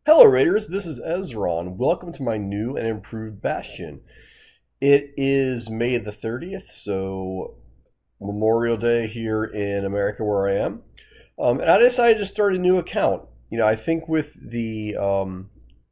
Hello, Raiders. This is Ezron. Welcome to my new and improved Bastion. It is May the 30th, so Memorial Day here in America where I am. And I decided to start a new account. I think with the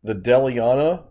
Deliana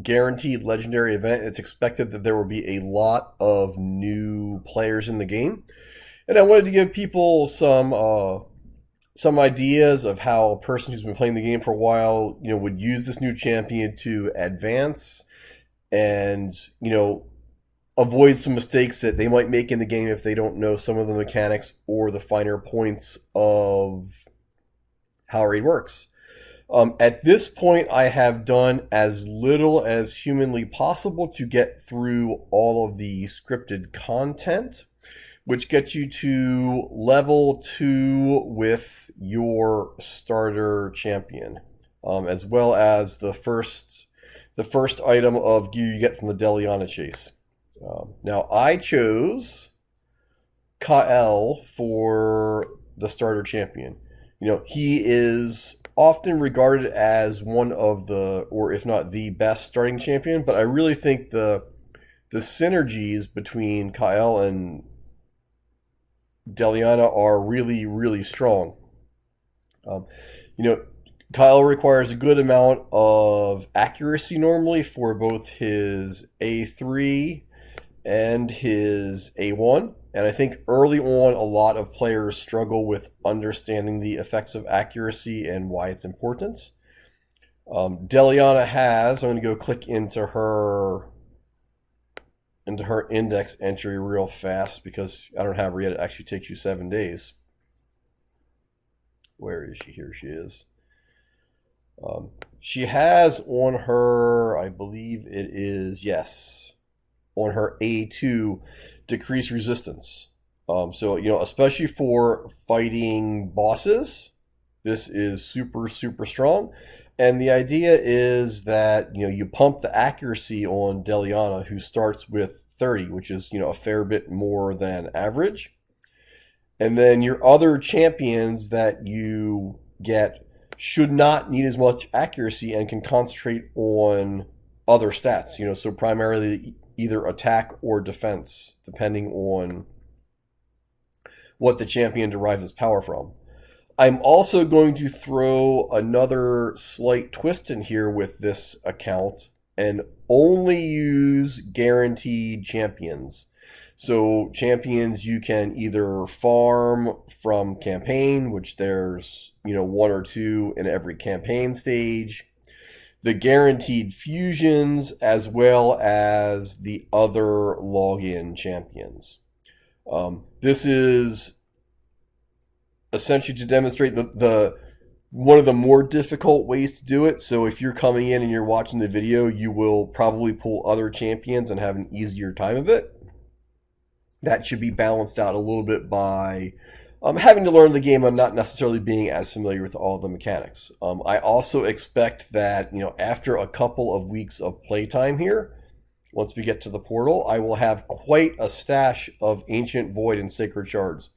guaranteed legendary event, it's expected that there will be a lot of new players in the game. And I wanted to give people some ideas of how a person who's been playing the game for a while, would use this new champion to advance and, avoid some mistakes that they might make in the game if they don't know some of the mechanics or the finer points of how raid works. At this point, I have done as little as humanly possible to get through all of the scripted content, which gets you to level 2 with your starter champion, as well as the first item of gear you get from the Deliana chase. Now, I chose Kael for the starter champion. He is often regarded as one of the, or if not the best starting champion, but I really think the synergies between Kael and Deliana are really, really strong. Kyle requires a good amount of accuracy normally for both his A3 and his A1. And I think early on, a lot of players struggle with understanding the effects of accuracy and why it's important. Deliana has, I'm going to go click into her index entry real fast because I don't have her yet. It actually takes you 7 days. Where is she? Here she is. She has on her, I believe it is, yes, on her A2, decreased resistance. So, especially for fighting bosses, this is super, super strong. And the idea is that, you pump the accuracy on Deliana, who starts with 30, which is, a fair bit more than average. And then your other champions that you get should not need as much accuracy and can concentrate on other stats, so primarily either attack or defense, depending on what the champion derives its power from. I'm also going to throw another slight twist in here with this account and only use guaranteed champions. So champions you can either farm from campaign, which there's, 1 or 2 in every campaign stage, the guaranteed fusions, as well as the other login champions. This is essentially to demonstrate the one of the more difficult ways to do it. So if you're coming in and you're watching the video, you will probably pull other champions and have an easier time of it. That should be balanced out a little bit by having to learn the game and not necessarily being as familiar with all the mechanics. I also expect that, after a couple of weeks of playtime here, once we get to the portal, I will have quite a stash of Ancient Void and Sacred Shards.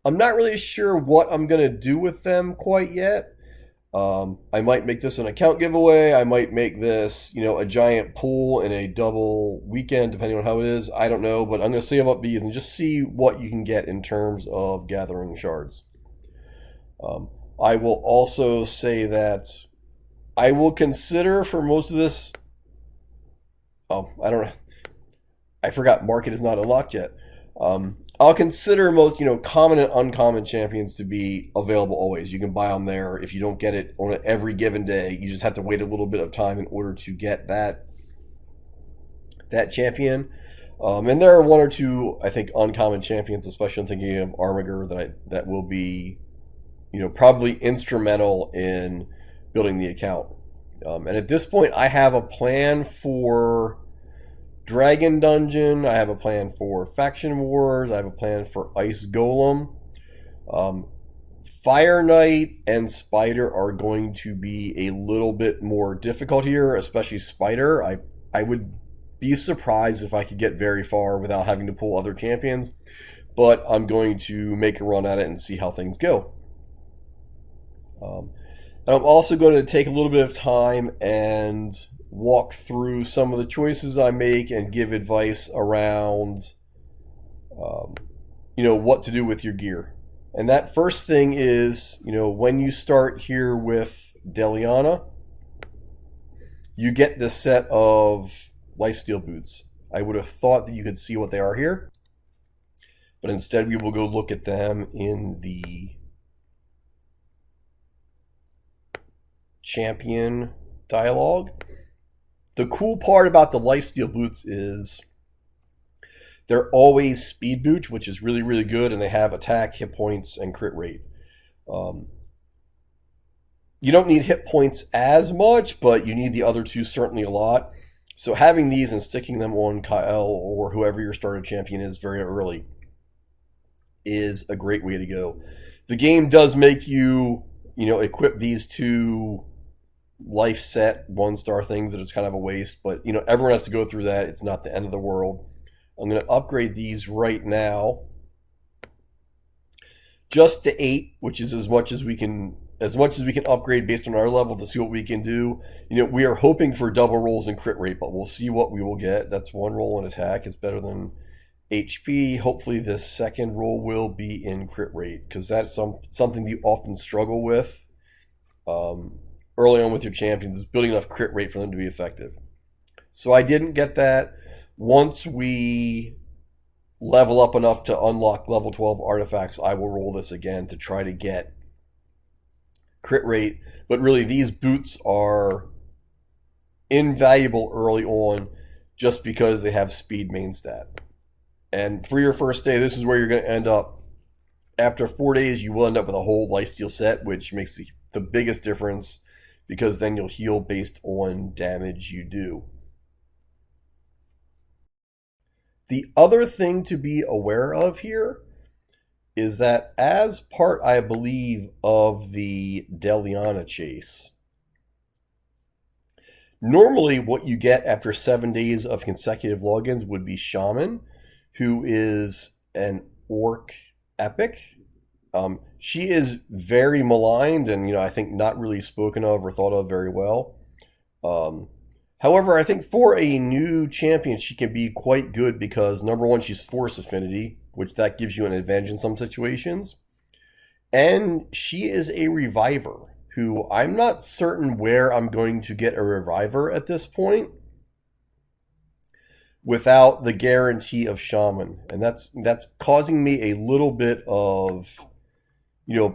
I'm not really sure what I'm going to do with them quite yet. I might make this an account giveaway. I might make this, a giant pool in a double weekend, depending on how it is. I don't know, but I'm going to save up these and just see what you can get in terms of gathering shards. I will also say that I will consider for most of this. I forgot market is not unlocked yet. I'll consider most, common and uncommon champions to be available always. You can buy them there. If you don't get it on every given day, you just have to wait a little bit of time in order to get that champion. And there are 1 or 2, I think, uncommon champions, especially I'm thinking of Armiger, that will be, probably instrumental in building the account. And at this point, I have a plan for Dragon Dungeon, I have a plan for Faction Wars, I have a plan for Ice Golem. Fire Knight and Spider are going to be a little bit more difficult here, especially Spider. I would be surprised if I could get very far without having to pull other champions, but I'm going to make a run at it and see how things go. And I'm also going to take a little bit of time and walk through some of the choices I make and give advice around, um, what to do with your gear. And that first thing is, when you start here with Deliana, you get this set of lifesteal boots. I would have thought that you could see what they are here, but instead we will go look at them in the champion dialogue. The cool part about the lifesteal boots is they're always speed boots, which is really, really good, and they have attack, hit points, and crit rate. You don't need hit points as much, but you need the other two certainly a lot. So having these and sticking them on Kyle or whoever your starter champion is very early is a great way to go. The game does make you, equip these two life set 1-star things that it's kind of a waste, but everyone has to go through that. It's not the end of the world. I'm going to upgrade these right now just to 8, which is as much as we can upgrade based on our level to see what we can do. We are hoping for double rolls in crit rate, but we'll see what we will get. That's 1 roll in attack. It's better than HP. Hopefully this second roll will be in crit rate, because that's something you often struggle with early on with your champions, is building enough crit rate for them to be effective. So I didn't get that. Once we level up enough to unlock level 12 artifacts, I will roll this again to try to get crit rate. But really, these boots are invaluable early on just because they have speed main stat. And for your first day, this is where you're going to end up. After 4 days, you will end up with a whole lifesteal set, which makes the biggest difference, because then you'll heal based on damage you do. The other thing to be aware of here is that as part, I believe, of the Deliana chase, normally what you get after 7 days of consecutive logins would be Shaman, who is an orc epic. She is very maligned and, I think not really spoken of or thought of very well. However, I think for a new champion, she can be quite good because, number one, she's force affinity, which that gives you an advantage in some situations. And she is a reviver, who I'm not certain where I'm going to get a reviver at this point without the guarantee of Shaman. And that's causing me a little bit of,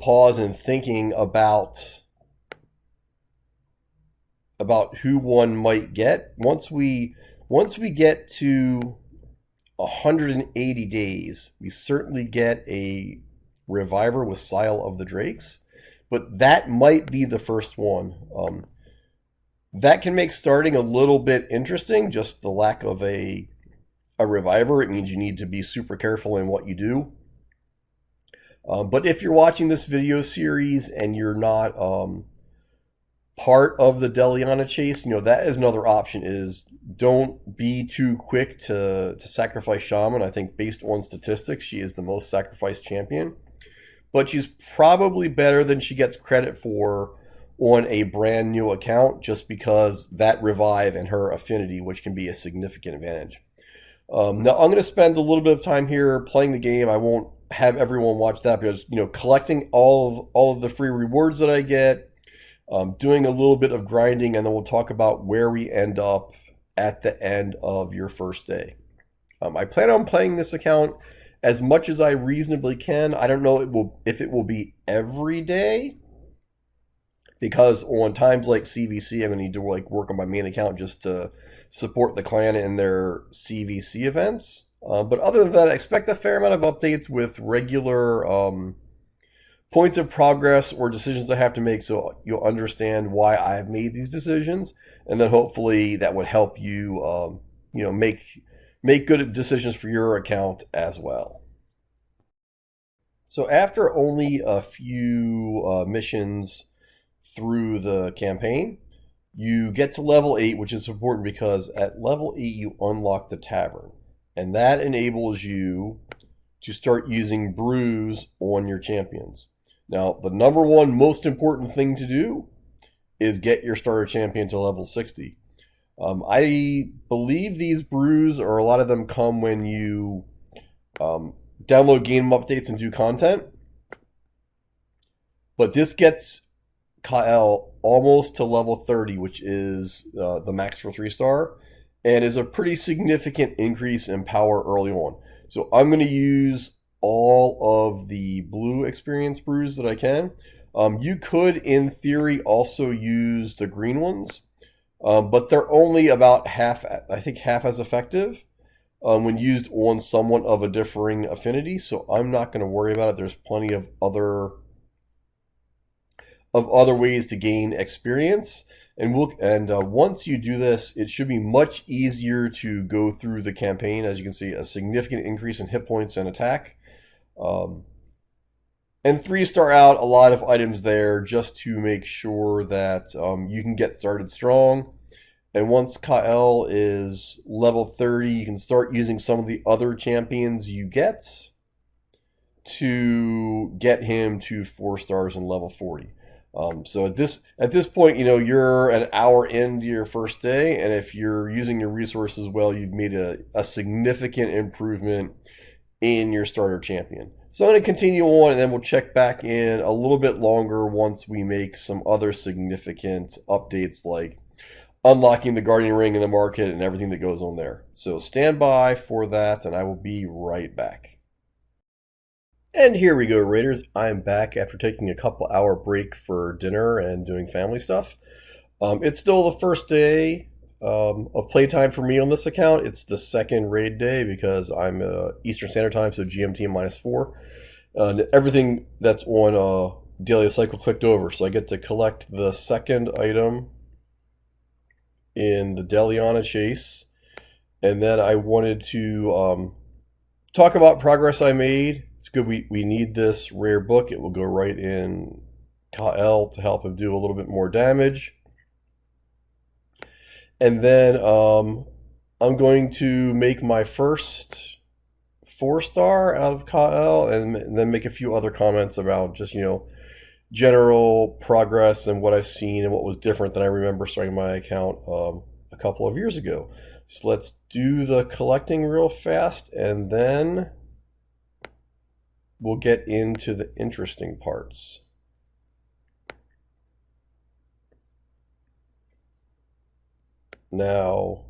pause and thinking about who one might get. Once we get to 180 days, we certainly get a reviver with Sile of the Drakes, but that might be the first one. That can make starting a little bit interesting, just the lack of a reviver. It means you need to be super careful in what you do. But if you're watching this video series and you're not part of the Deliana chase, that is another option, is don't be too quick to sacrifice Shaman. I think based on statistics, she is the most sacrificed champion, but she's probably better than she gets credit for on a brand new account, just because that revive and her affinity, which can be a significant advantage. Now I'm going to spend a little bit of time here playing the game. I won't have everyone watch that, because collecting all of the free rewards that I get, doing a little bit of grinding, and then we'll talk about where we end up at the end of your first day. I plan on playing this account as much as I reasonably can. I don't know if it will be every day, because on times like CVC, I'm going to need to work on my main account just to support the clan in their CVC events. But other than that, I expect a fair amount of updates with regular points of progress or decisions I have to make, so you'll understand why I've made these decisions, and then hopefully that would help you, make good decisions for your account as well. So after only a few missions through the campaign, you get to level 8, which is important because at level 8 you unlock the tavern, and that enables you to start using brews on your champions. Now, the number one most important thing to do is get your starter champion to level 60. I believe these brews, or a lot of them, come when you download game updates and do content. But this gets Kyle almost to level 30, which is the max for 3-star, and is a pretty significant increase in power early on. So I'm going to use all of the blue experience brews that I can. You could, in theory, also use the green ones, but they're only about half, I think, half as effective when used on someone of a differing affinity. So I'm not going to worry about it. There's plenty of other ways to gain experience. And once you do this, it should be much easier to go through the campaign. As you can see, a significant increase in hit points and attack. And 3-star out a lot of items there just to make sure that you can get started strong. And once Kyle is level 30, you can start using some of the other champions you get to get him to 4 stars and level 40. So at this point, you're an hour into your first day, and if you're using your resources well, you've made a significant improvement in your starter champion. So I'm going to continue on, and then we'll check back in a little bit longer once we make some other significant updates, like unlocking the Guardian Ring in the market and everything that goes on there. So stand by for that, and I will be right back. And here we go, Raiders. I'm back after taking a couple-hour break for dinner and doing family stuff. It's still the first day of playtime for me on this account. It's the second raid day because I'm Eastern Standard Time, so GMT -4. Everything that's on Daily Cycle clicked over, so I get to collect the second item in the Deliana chase. And then I wanted to talk about progress I made. It's good we need this rare book. It will go right in Kyle to help him do a little bit more damage. And then I'm going to make my first 4-star out of Kyle, and then make a few other comments about just, general progress and what I've seen and what was different than I remember starting my account a couple of years ago. So let's do the collecting real fast, and then we'll get into the interesting parts. Now,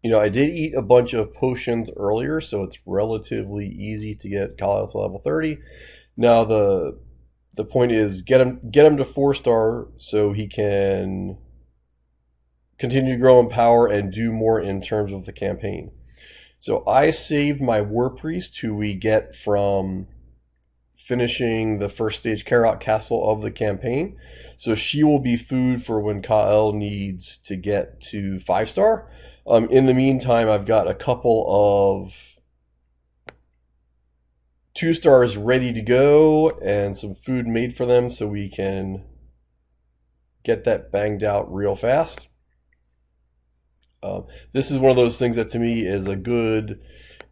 I did eat a bunch of potions earlier, so it's relatively easy to get Kyle to level 30. Now, the point is get him to 4-star so he can continue to grow in power and do more in terms of the campaign. So I saved my War Priest, who we get from finishing the first stage Karok Castle of the campaign. So she will be food for when Kyle needs to get to 5-star. In the meantime, I've got a couple of 2-stars ready to go and some food made for them so we can get that banged out real fast. This is one of those things that to me is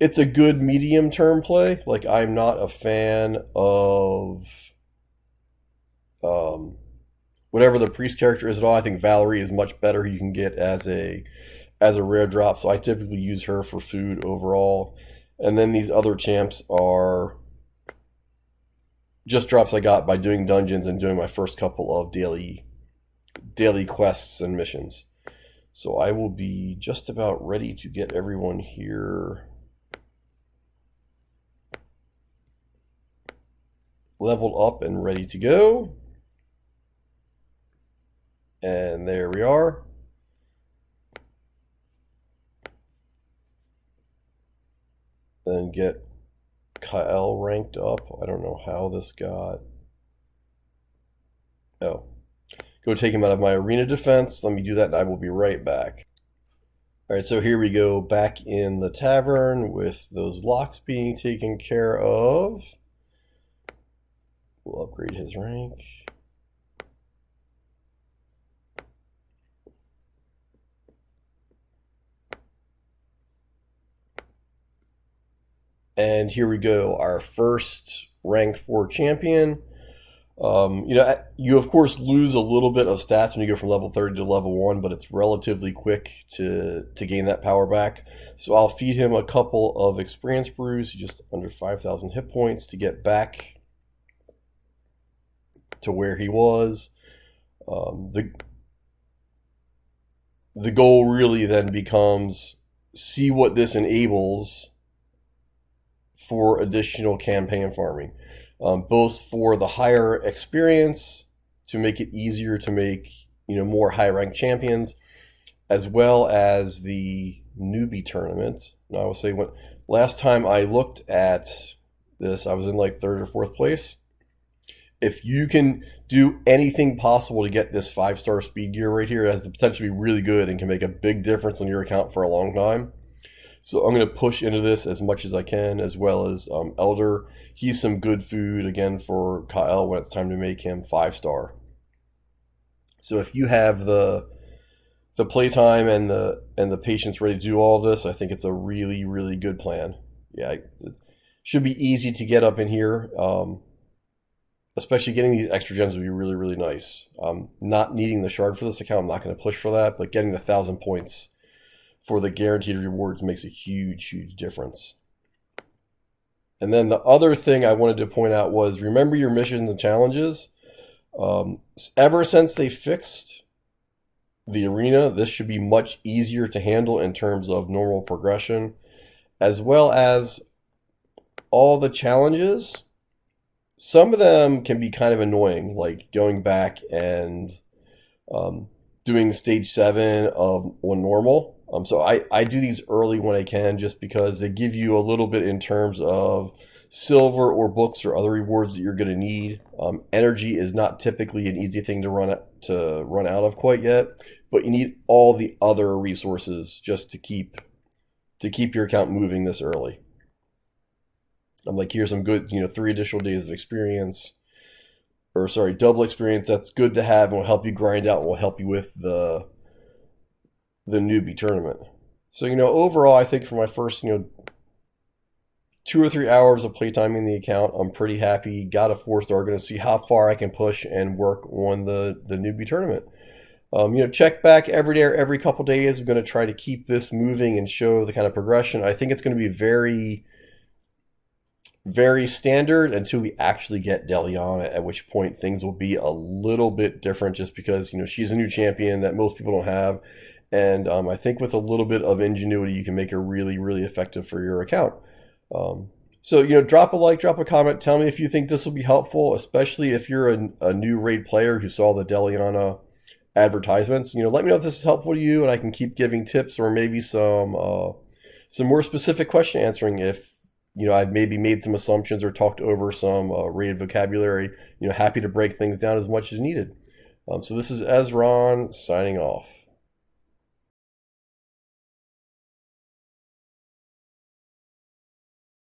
it's a good medium term play. Like, I'm not a fan of whatever the priest character is at all. I think Valerie is much better. You can get as a rare drop, so I typically use her for food overall. And then these other champs are just drops I got by doing dungeons and doing my first couple of daily quests and missions. So I will be just about ready to get everyone here leveled up and ready to go. And there we are. Then get Kyle ranked up. I don't know how this got... Oh. Go take him out of my arena defense. Let me do that and I will be right back. Alright, so here we go, back in the tavern with those locks being taken care of. We'll upgrade his rank. And here we go, our first rank 4 champion. You of course lose a little bit of stats when you go from level 30 to level 1, but it's relatively quick to gain that power back. So I'll feed him a couple of experience brews, just under 5,000 hit points to get back to where he was. The goal really then becomes see what this enables for additional campaign farming, both for the higher experience to make it easier to make more high ranked champions, as well as the newbie tournament. And I will say, when last time I looked at this, I was in like third or fourth place. If you can do anything possible to get this 5-star speed gear right here, it has the potential to be really good and can make a big difference on your account for a long time. So I'm going to push into this as much as I can, as well as Elder. He's some good food, again, for Kyle when it's time to make him 5-star. So if you have the playtime and the patience ready to do all of this, I think it's a really, really good plan. Yeah, it should be easy to get up in here. Especially getting these extra gems would be really, really nice. Not needing the shard for this account, I'm not going to push for that, but getting the 1,000 points for the guaranteed rewards makes a huge, huge difference. And then the other thing I wanted to point out was, remember your missions and challenges. Ever since they fixed the arena, this should be much easier to handle in terms of normal progression, as well as all the challenges. Some of them can be kind of annoying, like going back and doing stage 7 on normal. So I do these early when I can, just because they give you a little bit in terms of silver or books or other rewards that you're going to need. Energy is not typically an easy thing to run out of quite yet, but you need all the other resources just to keep your account moving this early. I'm like, here's some good, 3 additional days of experience, or sorry, double experience. That's good to have and will help you grind out and will help you with the newbie tournament. So, overall, I think for my first, 2 or 3 hours of playtime in the account, I'm pretty happy. Got a 4-star. Going to see how far I can push and work on the newbie tournament. Check back every day or every couple days. I'm going to try to keep this moving and show the kind of progression. I think it's going to be very, very standard until we actually get Deliana, at which point things will be a little bit different, just because, she's a new champion that most people don't have. And I think with a little bit of ingenuity, you can make her really, really effective for your account. So, drop a like, drop a comment. Tell me if you think this will be helpful, especially if you're a new raid player who saw the Deliana advertisements. Let me know if this is helpful to you, and I can keep giving tips or maybe some more specific question answering if, I've maybe made some assumptions or talked over some raid vocabulary. Happy to break things down as much as needed. So this is Ezron signing off.